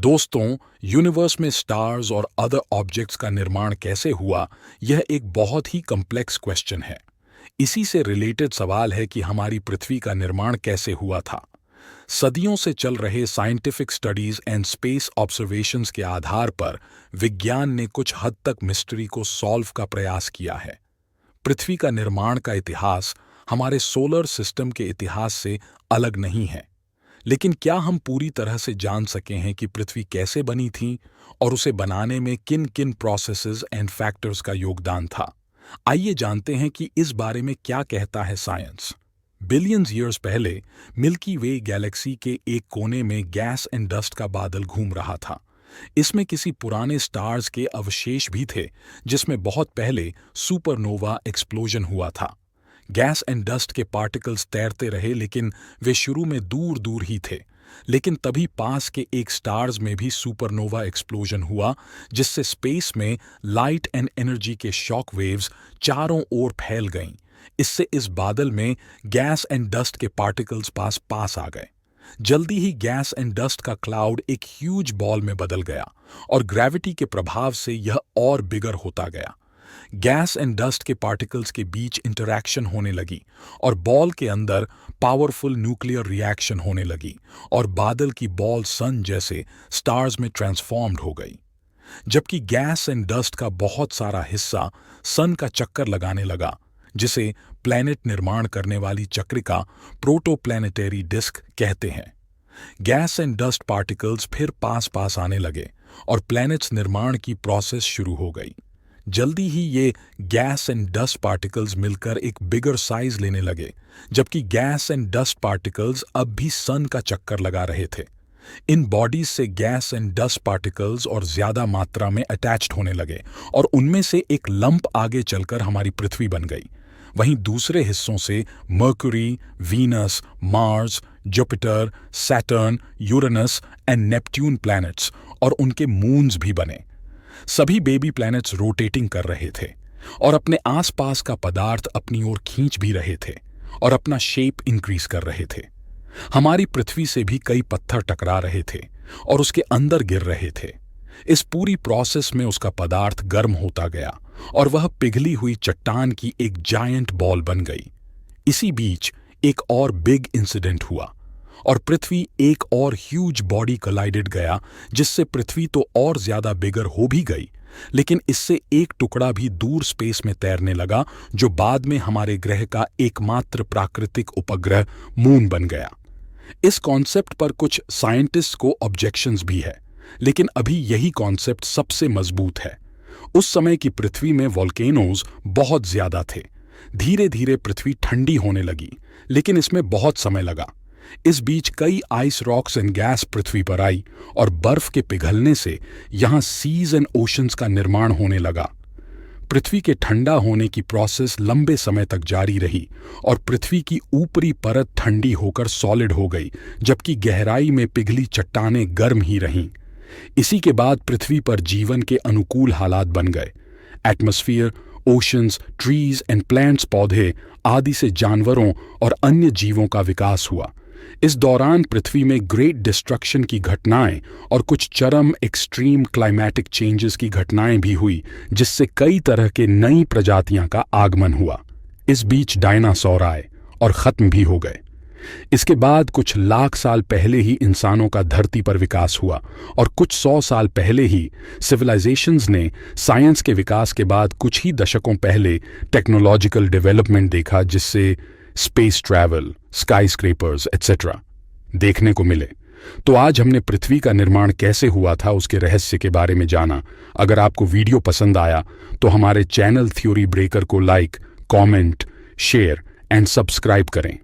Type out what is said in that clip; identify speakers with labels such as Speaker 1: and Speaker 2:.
Speaker 1: दोस्तों, यूनिवर्स में स्टार्स और अदर ऑब्जेक्ट्स का निर्माण कैसे हुआ, यह एक बहुत ही कॉम्प्लेक्स क्वेश्चन है। इसी से रिलेटेड सवाल है कि हमारी पृथ्वी का निर्माण कैसे हुआ था। सदियों से चल रहे scientific studies and space observations के आधार पर विज्ञान ने कुछ हद तक मिस्ट्री को सॉल्व का प्रयास किया है। पृथ्वी का निर्माण का इतिहास हमारे सोलर सिस्टम के इतिहास से अलग नहीं है, लेकिन क्या हम पूरी तरह से जान सके हैं कि पृथ्वी कैसे बनी थी और उसे बनाने में किन किन प्रोसेसेस एंड फैक्टर्स का योगदान था। आइए जानते हैं कि इस बारे में क्या कहता है साइंस। बिलियंस ईयर्स पहले मिल्की वे गैलेक्सी के एक कोने में गैस एंड डस्ट का बादल घूम रहा था। इसमें किसी पुराने स्टार्स के अवशेष भी थे, जिसमें बहुत पहले सुपरनोवा एक्सप्लोजन हुआ था। गैस एंड डस्ट के पार्टिकल्स तैरते रहे, लेकिन वे शुरू में दूर दूर ही थे। लेकिन तभी पास के एक स्टार्स में भी सुपरनोवा एक्सप्लोजन हुआ, जिससे स्पेस में लाइट एंड एनर्जी के शॉक वेव्स चारों ओर फैल गईं। इससे इस बादल में गैस एंड डस्ट के पार्टिकल्स पास पास आ गए। जल्दी ही गैस एंड डस्ट का क्लाउड एक ह्यूज बॉल में बदल गया और ग्रेविटी के प्रभाव से यह और बिगर होता गया। गैस एंड डस्ट के पार्टिकल्स के बीच इंटरैक्शन होने लगी और बॉल के अंदर पावरफुल न्यूक्लियर रिएक्शन होने लगी और बादल की बॉल सन जैसे स्टार्स में ट्रांसफॉर्म्ड हो गई। जबकि गैस एंड डस्ट का बहुत सारा हिस्सा सन का चक्कर लगाने लगा, जिसे प्लैनेट निर्माण करने वाली चक्रिका प्रोटोप्लैनेटरी डिस्क कहते हैं। गैस एंड डस्ट पार्टिकल्स फिर पास पास आने लगे और प्लैनेट्स निर्माण की प्रोसेस शुरू हो गई। जल्दी ही ये गैस एंड डस्ट पार्टिकल्स मिलकर एक बिगर साइज लेने लगे, जबकि गैस एंड डस्ट पार्टिकल्स अब भी सन का चक्कर लगा रहे थे। इन बॉडीज से गैस एंड डस्ट पार्टिकल्स और ज्यादा मात्रा में अटैच्ड होने लगे और उनमें से एक लंप आगे चलकर हमारी पृथ्वी बन गई। वहीं दूसरे हिस्सों से mercury, Venus, Mars, Jupiter, Saturn, Uranus and Neptune planets और उनके मून्स भी बने। सभी बेबी प्लैनेट्स रोटेटिंग कर रहे थे और अपने आसपास का पदार्थ अपनी ओर खींच भी रहे थे और अपना शेप इंक्रीज कर रहे थे। हमारी पृथ्वी से भी कई पत्थर टकरा रहे थे और उसके अंदर गिर रहे थे। इस पूरी प्रोसेस में उसका पदार्थ गर्म होता गया और वह पिघली हुई चट्टान की एक जायंट बॉल बन गई। इसी बीच एक और बिग इंसिडेंट हुआ और पृथ्वी एक और ह्यूज बॉडी कोलाइडेड गया, जिससे पृथ्वी तो और ज्यादा बिगर हो भी गई, लेकिन इससे एक टुकड़ा भी दूर स्पेस में तैरने लगा, जो बाद में हमारे ग्रह का एकमात्र प्राकृतिक उपग्रह मून बन गया। इस कॉन्सेप्ट पर कुछ साइंटिस्ट को ऑब्जेक्शंस भी है, लेकिन अभी यही कॉन्सेप्ट सबसे मजबूत है। उस समय की पृथ्वी में वोल्केनोज बहुत ज्यादा थे। धीरे धीरे पृथ्वी ठंडी होने लगी, लेकिन इसमें बहुत समय लगा। इस बीच कई आइस रॉक्स एंड गैस पृथ्वी पर आई और बर्फ के पिघलने से यहां सीज एंड ओशंस का निर्माण होने लगा। पृथ्वी के ठंडा होने की प्रोसेस लंबे समय तक जारी रही और पृथ्वी की ऊपरी परत ठंडी होकर सॉलिड हो गई, जबकि गहराई में पिघली चट्टानें गर्म ही रहीं। इसी के बाद पृथ्वी पर जीवन के अनुकूल हालात बन गए। Atmosphere, oceans, trees and plants, पौधे आदि से जानवरों और अन्य जीवों का विकास हुआ। इस दौरान पृथ्वी में ग्रेट डिस्ट्रक्शन की घटनाएं और कुछ चरम एक्सट्रीम क्लाइमेटिक चेंजेस की घटनाएं भी हुई, जिससे कई तरह के नई प्रजातियां का आगमन हुआ। इस बीच डायनासोर आए और खत्म भी हो गए। इसके बाद कुछ लाख साल पहले ही इंसानों का धरती पर विकास हुआ और कुछ 100 साल पहले ही सिविलाइजेशंस ने साइंस के विकास के बाद कुछ ही दशकों पहले टेक्नोलॉजिकल डेवलपमेंट देखा, जिससे स्पेस ट्रैवल, स्काईस्क्रेपर्स एटसेट्रा देखने को मिले। तो आज हमने पृथ्वी का निर्माण कैसे हुआ था उसके रहस्य के बारे में जाना। अगर आपको वीडियो पसंद आया तो हमारे चैनल थ्योरी ब्रेकर को like, comment, share and subscribe करें।